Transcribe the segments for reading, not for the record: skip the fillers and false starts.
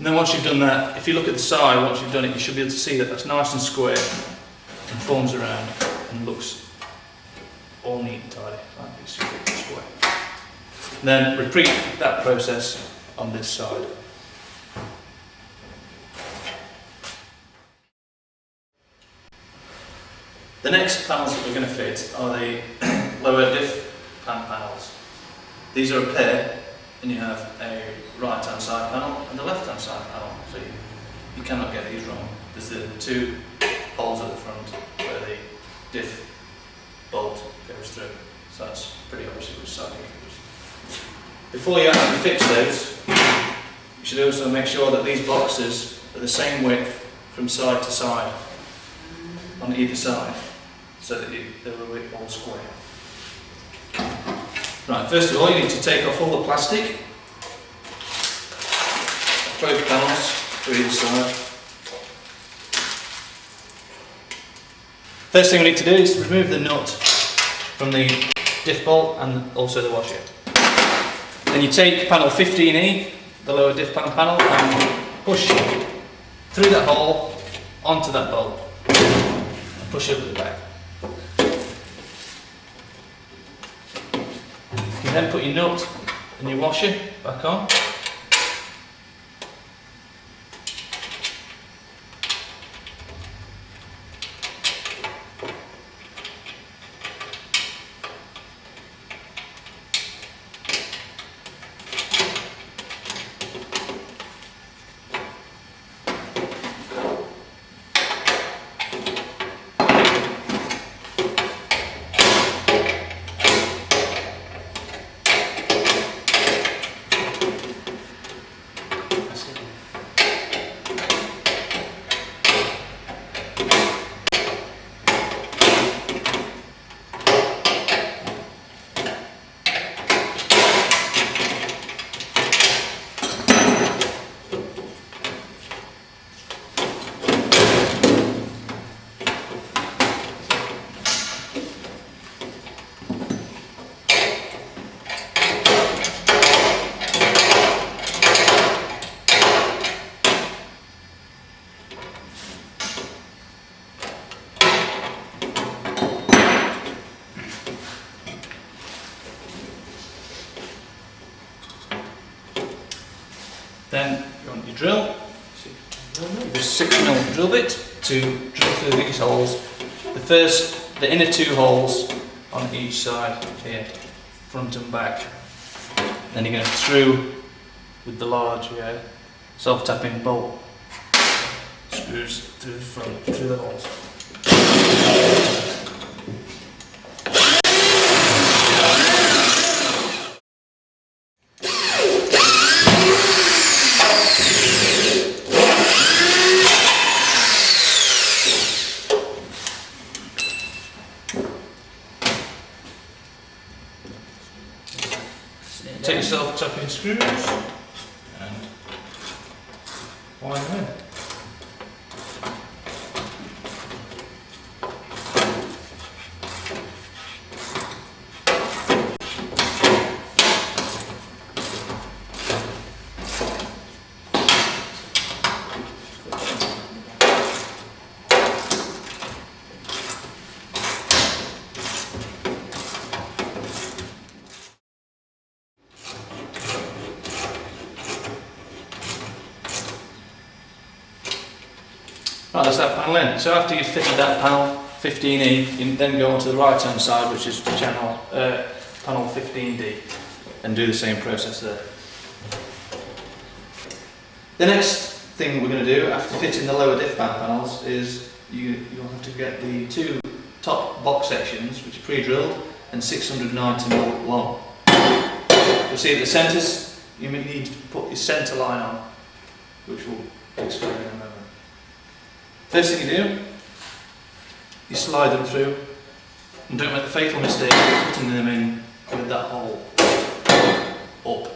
And then once you've done that, if you look at the side, once you've done it, you should be able to see that that's nice and square and forms around and looks all neat and tidy, like it's square. Then repeat that process on this side. The next panels that we're going to fit are the lower diff pan panels. These are a pair, and you have a right hand side panel and a left hand side panel, so you cannot get these wrong. There's the two holes at the front where the diff bolt goes through, so that's pretty obvious which side you use. Before you actually fix those, you should also make sure that these boxes are the same width from side to side on either side, so that they're all square. Right, first of all you need to take off all the plastic, both panels to either side. First thing we need to do is remove the nut from the diff bolt and also the washer. Then you take panel 15E, the lower diff pan panel, and push through that hole onto that bolt and push it at the back. You then put your nut and your washer back on. Then you want your drill, use 6mm drill bit to drill through these holes. The inner two holes on each side here, front and back. Then you're going to through with the large self-tapping bolt screws through the front, through the holes. Take your self-tapping screws and wind them in. Right, that's that panel in. So after you've fitted that panel 15E, you then go onto the right hand side, which is panel 15D, and do the same process there. The next thing we're going to do after fitting the lower diff pan panels is you'll have to get the two top box sections, which are pre-drilled and 690mm long. You'll see at the centres you need to put your centre line on, which we'll explain in a moment. First thing you do, you slide them through, and don't make the fatal mistake of putting them in with that hole up.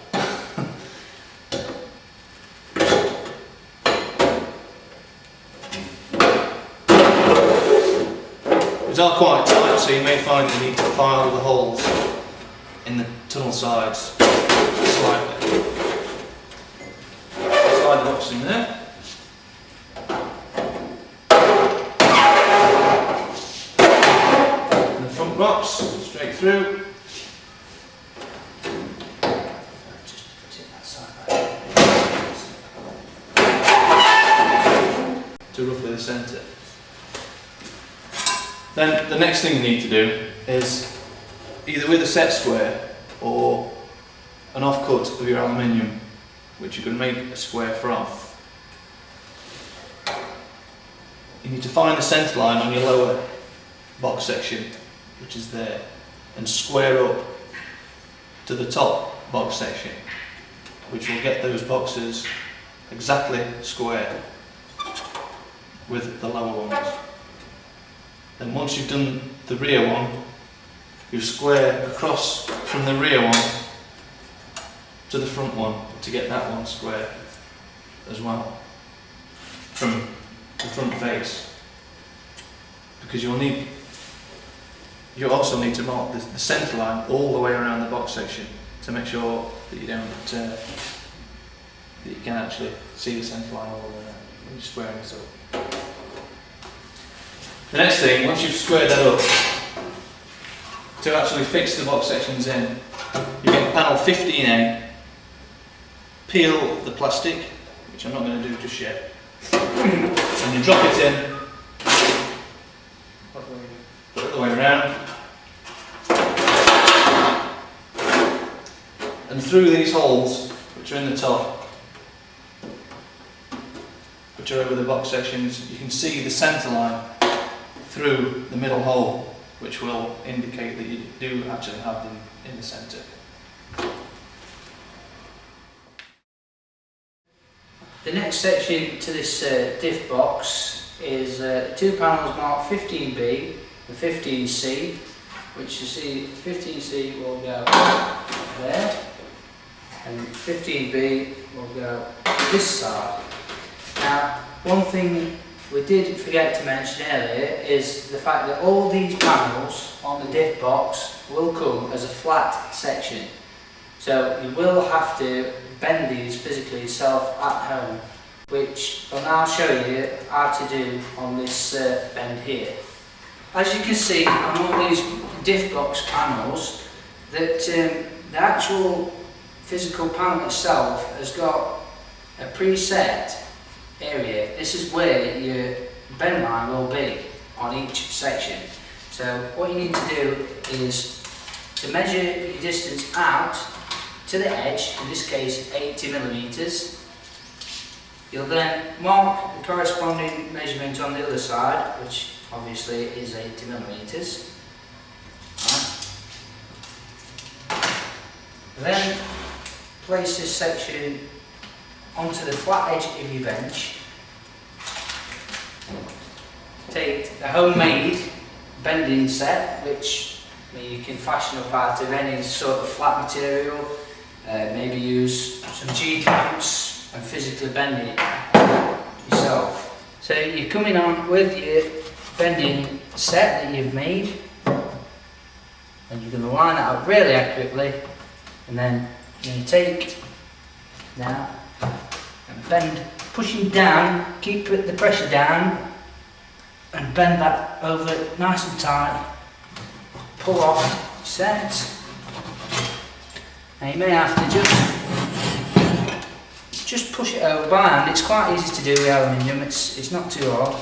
These are quite tight, so you may find you need to file the holes in the tunnel sides slightly. Slide slide the box in there. And the front box, straight through. Just put it that side back. To roughly the centre. Then the next thing you need to do is either with a set square or an offcut of your aluminium, which you can make a square from. You need to find the centre line on your lower box section, which is there, and square up to the top box section, which will get those boxes exactly square with the lower ones. Then once you've done the rear one, you square across from the rear one to the front one to get that one square as well from the front face, because you also need to mark the centre line all the way around the box section to make sure that you don't that you can actually see the centre line all the way around when you're squaring this up. The next thing, once you've squared that up, to actually fix the box sections in, you get panel 15A, peel the plastic, which I'm not going to do just yet, and you drop it in, put it the way around, and through these holes, which are in the top, which are over the box sections, you can see the centre line through the middle hole, which will indicate that you do actually have them in the centre. The next section to this diff box is two panels marked 15B and 15C, which you see 15C will go there and 15B will go this side. Now, one thing we did forget to mention earlier is the fact that all these panels on the diff box will come as a flat section. So you will have to bend these physically yourself at home, which I'll now show you how to do on this bend here. As you can see on all these diff box panels, that the actual physical panel itself has got a preset area. This is where your bend line will be on each section. So what you need to do is to measure your distance out to the edge, in this case 80mm. You'll then mark the corresponding measurement on the other side, which obviously is 80mm. Then place this section onto the flat edge of your bench. Take a homemade bending set, which you can fashion up out of any sort of flat material. Maybe use some G-clamps and physically bend it yourself. So you're coming on with your bending set that you've made, and you're going to line it up really accurately, and then you're going to take now and bend, pushing down, keep the pressure down, and bend that over nice and tight. Pull off, set. Now you may have to just push it over by hand. It's quite easy to do with aluminium. It's not too hard.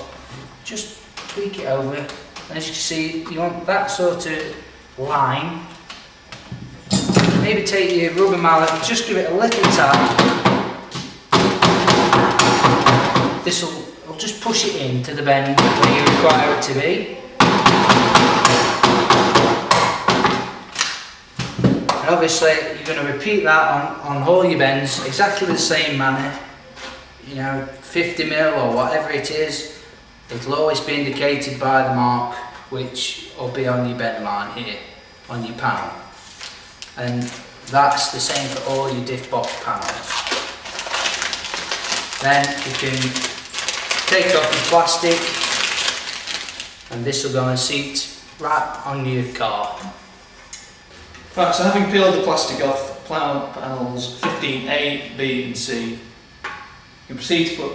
Just tweak it over, and as you can see, you want that sort of line. Maybe take your rubber mallet, just give it a little tap. This will just push it in to the bend where you require it to be. And obviously you're going to repeat that on all your bends, exactly the same manner. You know, 50mm or whatever it is, it'll always be indicated by the mark, which will be on your bend line here, on your panel. And that's the same for all your diff box panels. Then you can take off the plastic, and this will go and seat right on your car. Right, so having peeled the plastic off panels 15A, B and C, you You proceed to put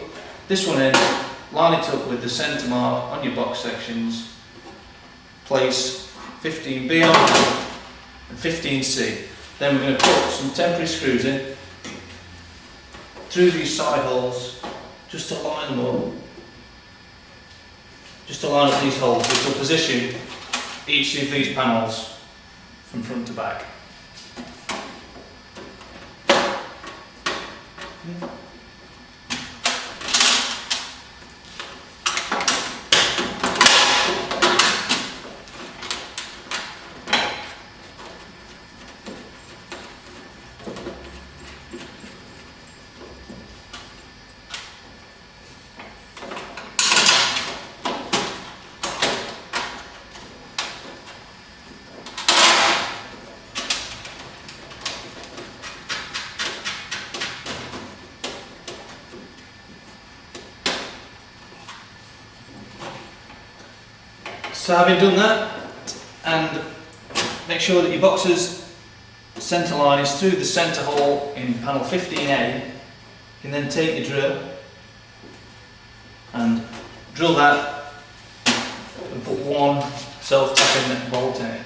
this one in, line it up with the centre mark on your box sections, place 15B on and 15C. Then we're going to put some temporary screws in through these side holes just to line them up. Just to line up these holes, which will position each of these panels from front to back. So having done that, and make sure that your box's centre line is through the centre hole in panel 15A, you can then take your drill and drill that and put one self-tapping bolt in it.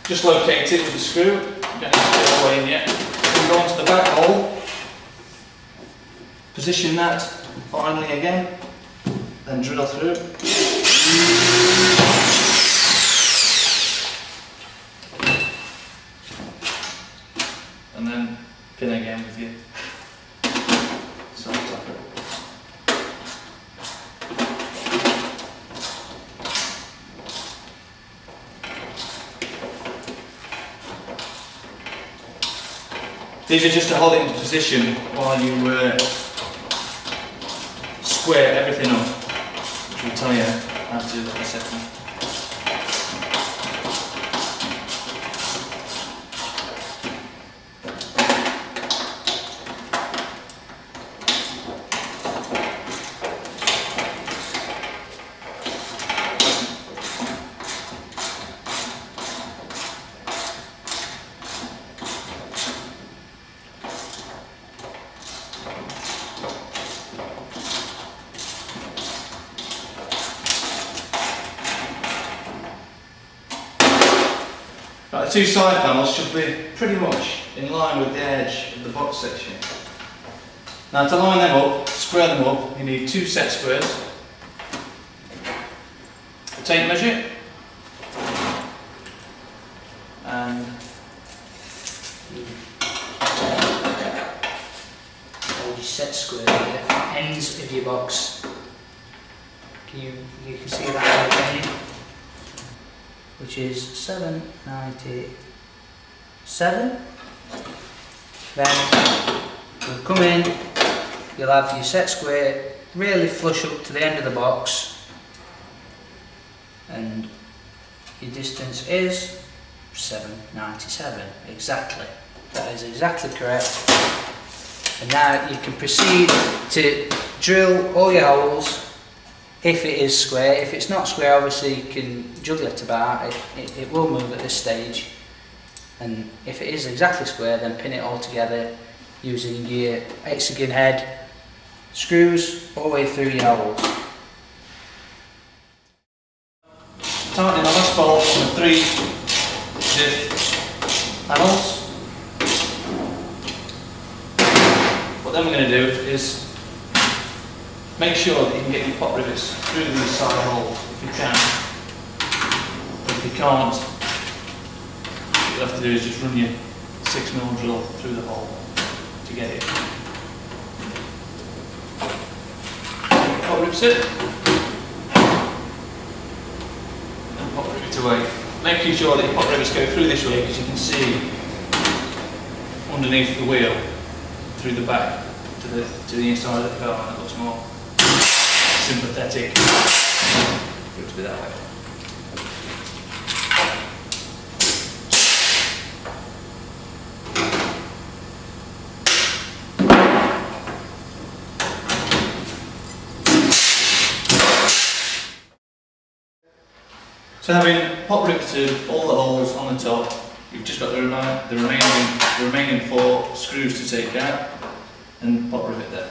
Just locate it with the screw, you don't need to put it all the way in yet. Then go onto the back hole, position that finally again, then drill through. And then pin again with your self-tapping. These are just to hold it into position while you square everything up, which will tell you how to do that in a second. Right, the two side panels should be pretty much in line with the edge of the box section. Now to line them up, square them up, you need two set squares, a tape measure, and hold your set square here, ends of your box. You can see that right, which is 797. Then you'll come in, you'll have your set square really flush up to the end of the box, and your distance is 797 exactly. That is exactly correct. And now you can proceed to drill all your holes. If it is square, if it's not square, obviously you can juggle it about, it will move at this stage. And if it is exactly square, then pin it all together using your hexagon head screws all the way through your holes. Tighten the last bolt on the 3 diff panels. What then we're going to do is make sure that you can get your pot rivets through these side holes if you can. If you can't, what you'll have to do is just run your 6mm drill through the hole to get it. Pot rivets it, and pot rivet away. Making sure that your pot rivets go through this way, because you can see underneath the wheel through the back. to the inside of the car, and it looks more sympathetic for it to be that way. So having pot riveted all the holes on the top, you've just got the remaining 4 screws to take out and pot rivet there.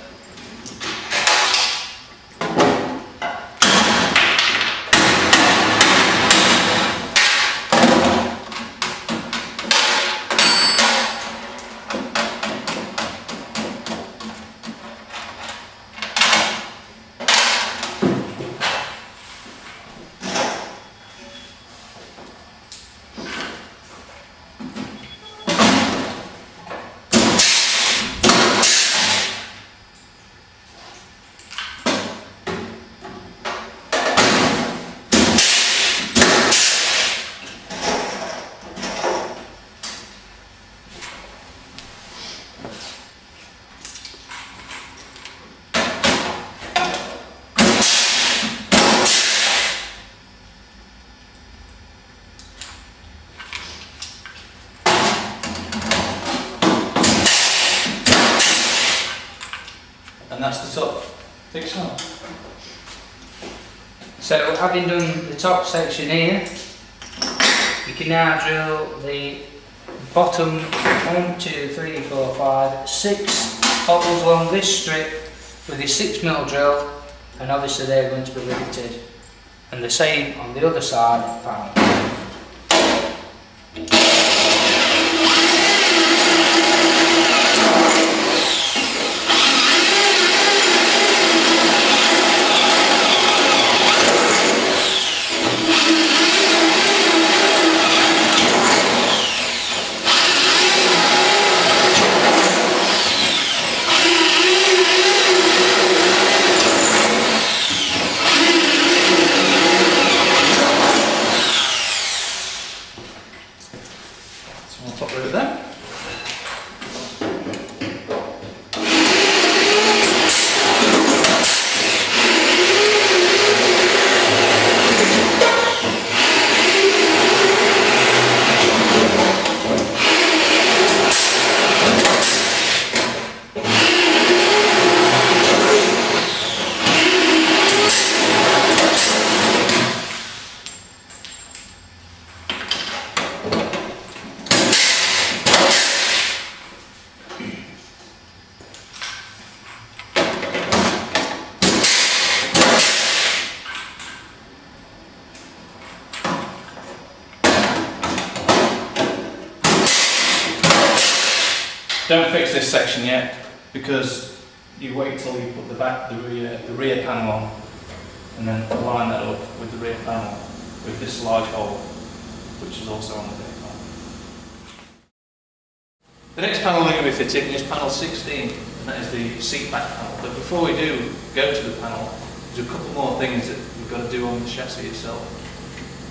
And that's the top fixation. So having done the top section here, you can now drill the bottom 1, 2, 3, 4, 5, 6 holes along this strip with your 6mm drill, and obviously they're going to be riveted, and the same on the other side of the panel. So I'll top rivet there. Don't fix this section yet, because you wait till you put the rear panel on, and then line that up with the rear panel with this large hole, which is also on the rear panel. The next panel we're going to be fitting is panel 16, and that is the seat back panel. But before we do go to the panel, there's a couple more things that we've got to do on the chassis itself,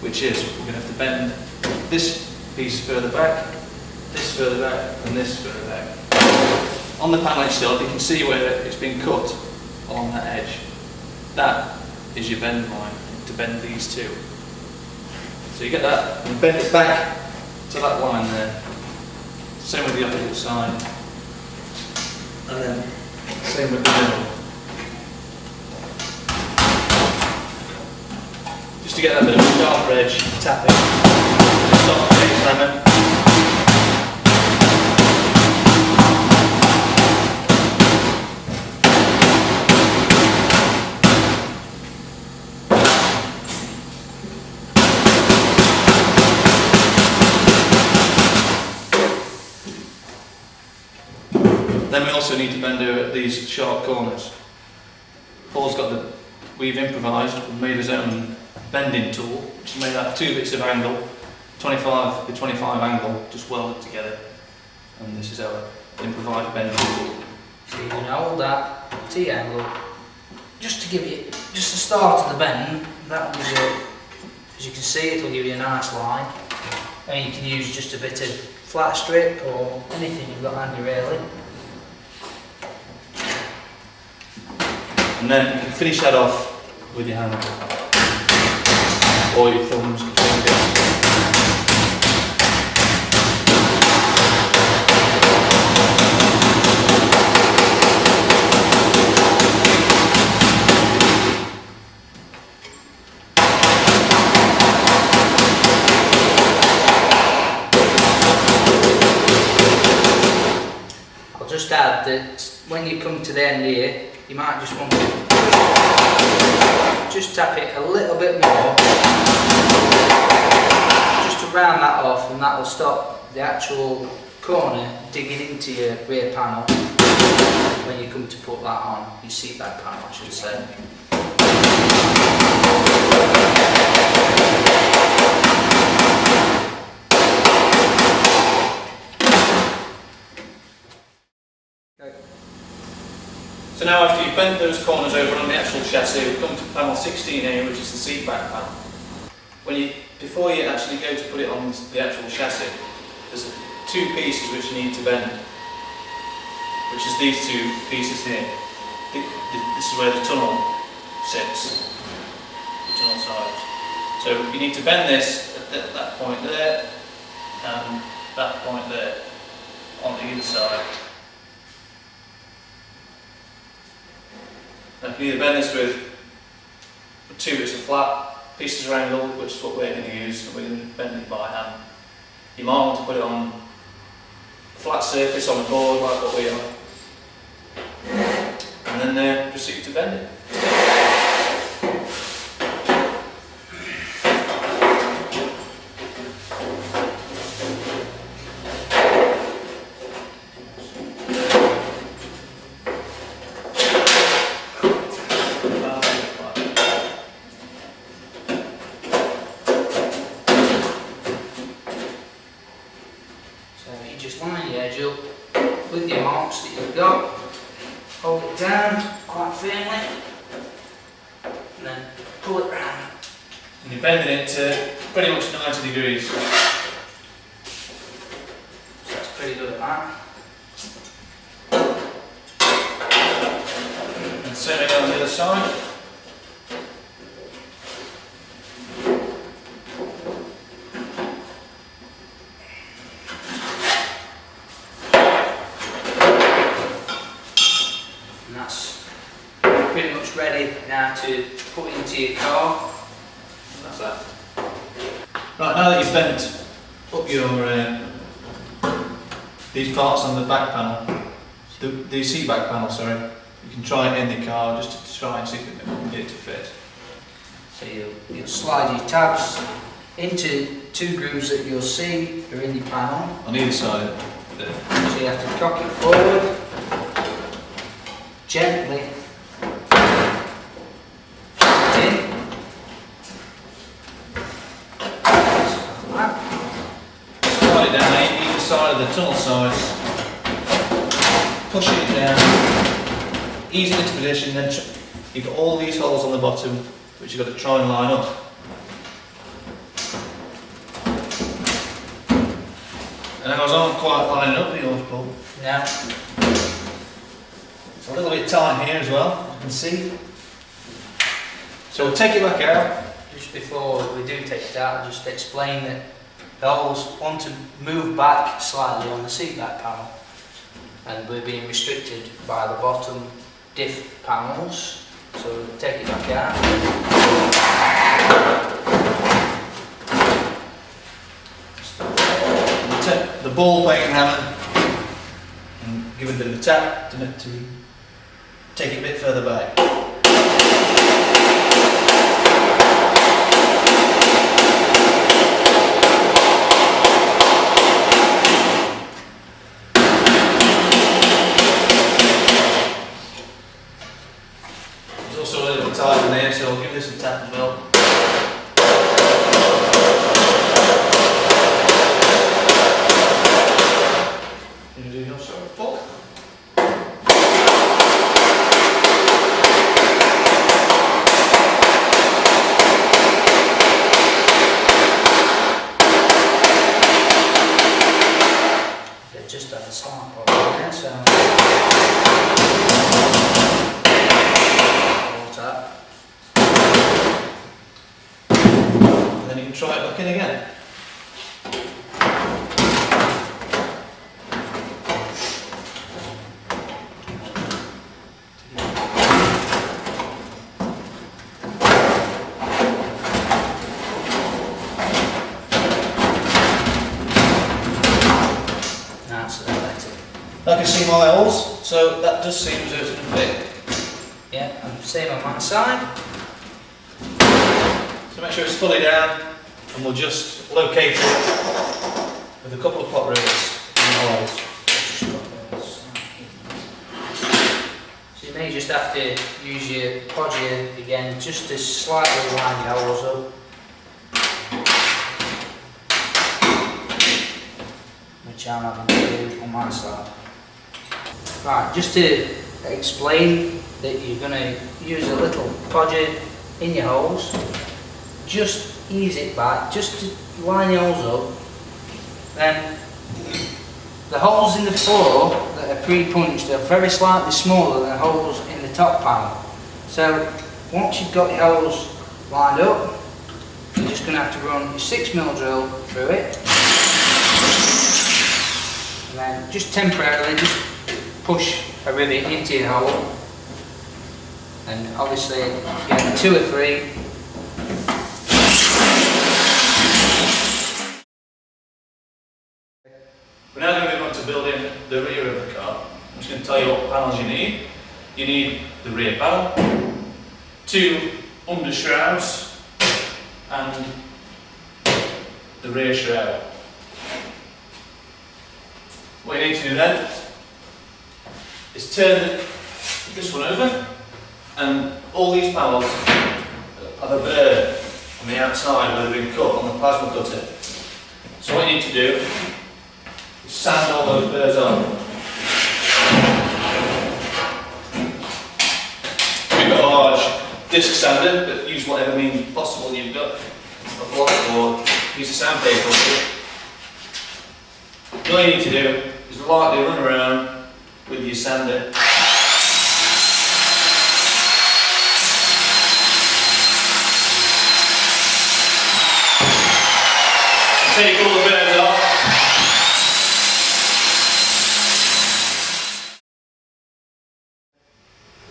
which is we're going to have to bend this piece further back, this further back, and this further back. On the panel itself, you can see where it's been cut along that edge. That is your bend line to bend these two. So you get that and bend it back to that line there. Same with the opposite side. And then same with the middle. Just to get that bit of a sharper edge, tap it. Stop the experiment. Then we also need to bend over at these sharp corners. Paul's got we've improvised, we've made his own bending tool, which is made out of 2 bits of angle, 25 by 25 angle, just welded together. And this is our improvised bending tool. So you can hold that T-angle, just to give you, just the start of the bend, that will give you, as you can see, it will give you a nice line. And you can use just a bit of flat strip or anything you've got handy really. And then you can finish that off with your hand or your thumbs. I'll just add that when you come to the end here, you might just want to just tap it a little bit more, just to round that off, and that will stop the actual corner digging into your rear panel when you come to put that on, your seat back panel I should say. So now after you've bent those corners over on the actual chassis, we come to panel 16 here, which is the seat back panel. Before you actually go to put it on the actual chassis, there's two pieces which you need to bend, which is these two pieces here. This is where the tunnel sits, the tunnel sides. So you need to bend this at that point there, and that point there, on the either side. Now you can either bend this with two bits of flat pieces of angle, which is what we're going to use, and we're going to bend it by hand. You might want to put it on a flat surface on a board like what we are, and then proceed to bend it. Just line the edge up with your marks that you've got, hold it down quite firmly, and then pull it round. And you're bending it to pretty much 90 degrees. So that's pretty good at that. And same again on the other side. Pretty much ready now to put into your car. That's that. Right, now that you've bent up your these parts on the back panel, the seat back panel, sorry, you can try it in the car just to try and see if it can get it to fit. So you'll slide your tabs into two grooves that you'll see are in your panel. On either side there. So you have to cock it forward, gently. Slide it down either side of the tunnel sides, push it down, ease it into position, then you've got all these holes on the bottom which you've got to try and line up. And I was on quite lining up with yours, Paul. Now, it's a little bit tight here as well, you can see. So we'll take it back out. just before we do take it out, I'll just explain that the holes want to move back slightly on the seat back panel, and we're being restricted by the bottom diff panels. So we'll take it back out. The ball peen hammer and give it a bit of a tap to take it a bit further back. There's also a little bit tight in there, so I'll give this a tap as well. Just at the start of it, so you can try it back in again. That's electric. I can see my holes, so that does seem as though it's going to fit. Yeah, and same on that side. So make sure it's fully down, and we'll just locate it with a couple of pot rivets in the holes. So you may just have to use your podger again just to slightly line your holes up. Which I'm having to do on my side. Right, just to explain that you're going to use a little podger in your holes, just ease it back, just to line your holes up. Then the holes in the floor that are pre-punched are very slightly smaller than the holes in the top panel. So once you've got your holes lined up, you're just going to have to run your 6mm drill through it. And then just temporarily just push a rivet into your hole, and obviously get 2 or 3. We're now going to move on to building the rear of the car. I'm just going to tell you what panels you need. You need the rear panel, 2 under shrouds, and the rear shroud. What you need to do then is turn this one over, and all these panels have a burr on the outside where they've been cut on the plasma cutter. So what you need to do is sand all those burrs off. If you've got a large disc sander, but use whatever means possible you've got, a block or a piece of sandpaper or something. All you need to do is lightly run around with your sander. Take all the burrs off.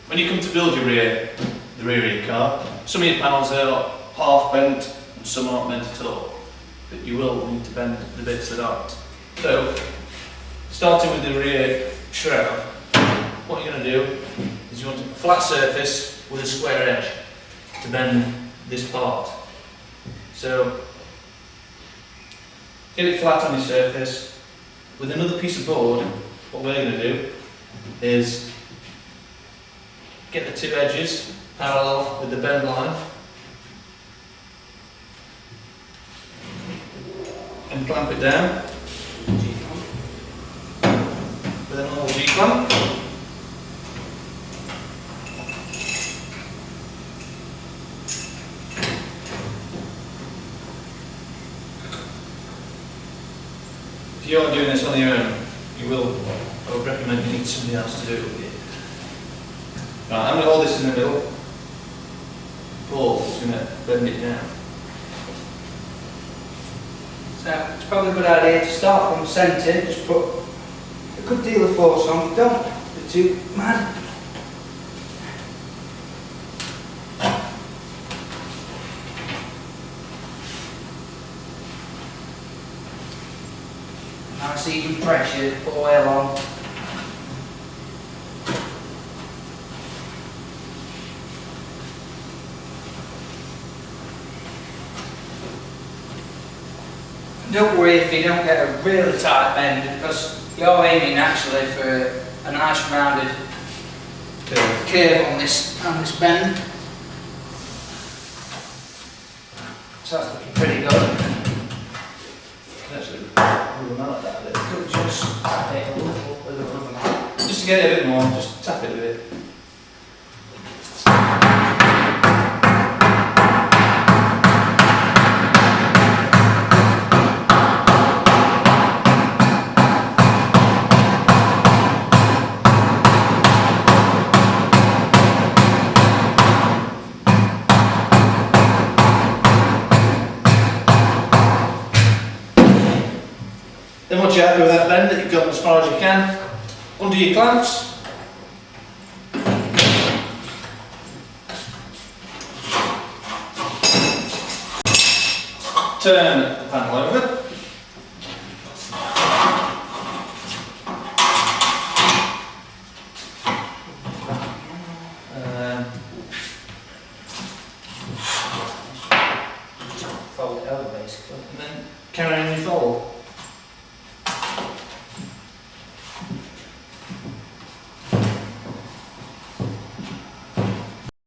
When you come to build your the rear of your car, some of your panels are half bent and some aren't bent at all, but you will need to bend the bits that aren't. So, starting with the rear shroud, what you're going to do is you want a flat surface with a square edge to bend this part. So, get it flat on your surface. With another piece of board, what we're going to do is get the 2 edges parallel with the bend line and clamp it down with a normal G-clamp. If you are doing this on your own, I would recommend you need somebody else to do it with you. Right, I'm going to hold this in the middle. Paul's going to bend it down. So it's probably a good idea to start from the centre, just put a good deal of force on, don't be too mad. Nice even pressure, put oil on. Don't worry if you don't get a really tight bend, because you're aiming actually for a nice rounded curve on this bend. So that's looking pretty good. Actually, rub them out that bit. Could just take a little with a rubber mat. Just to get it a bit more, just tap it a bit. Once you're happy with that bend, you've gone as far as you can, under your clamps. Turn the panel over.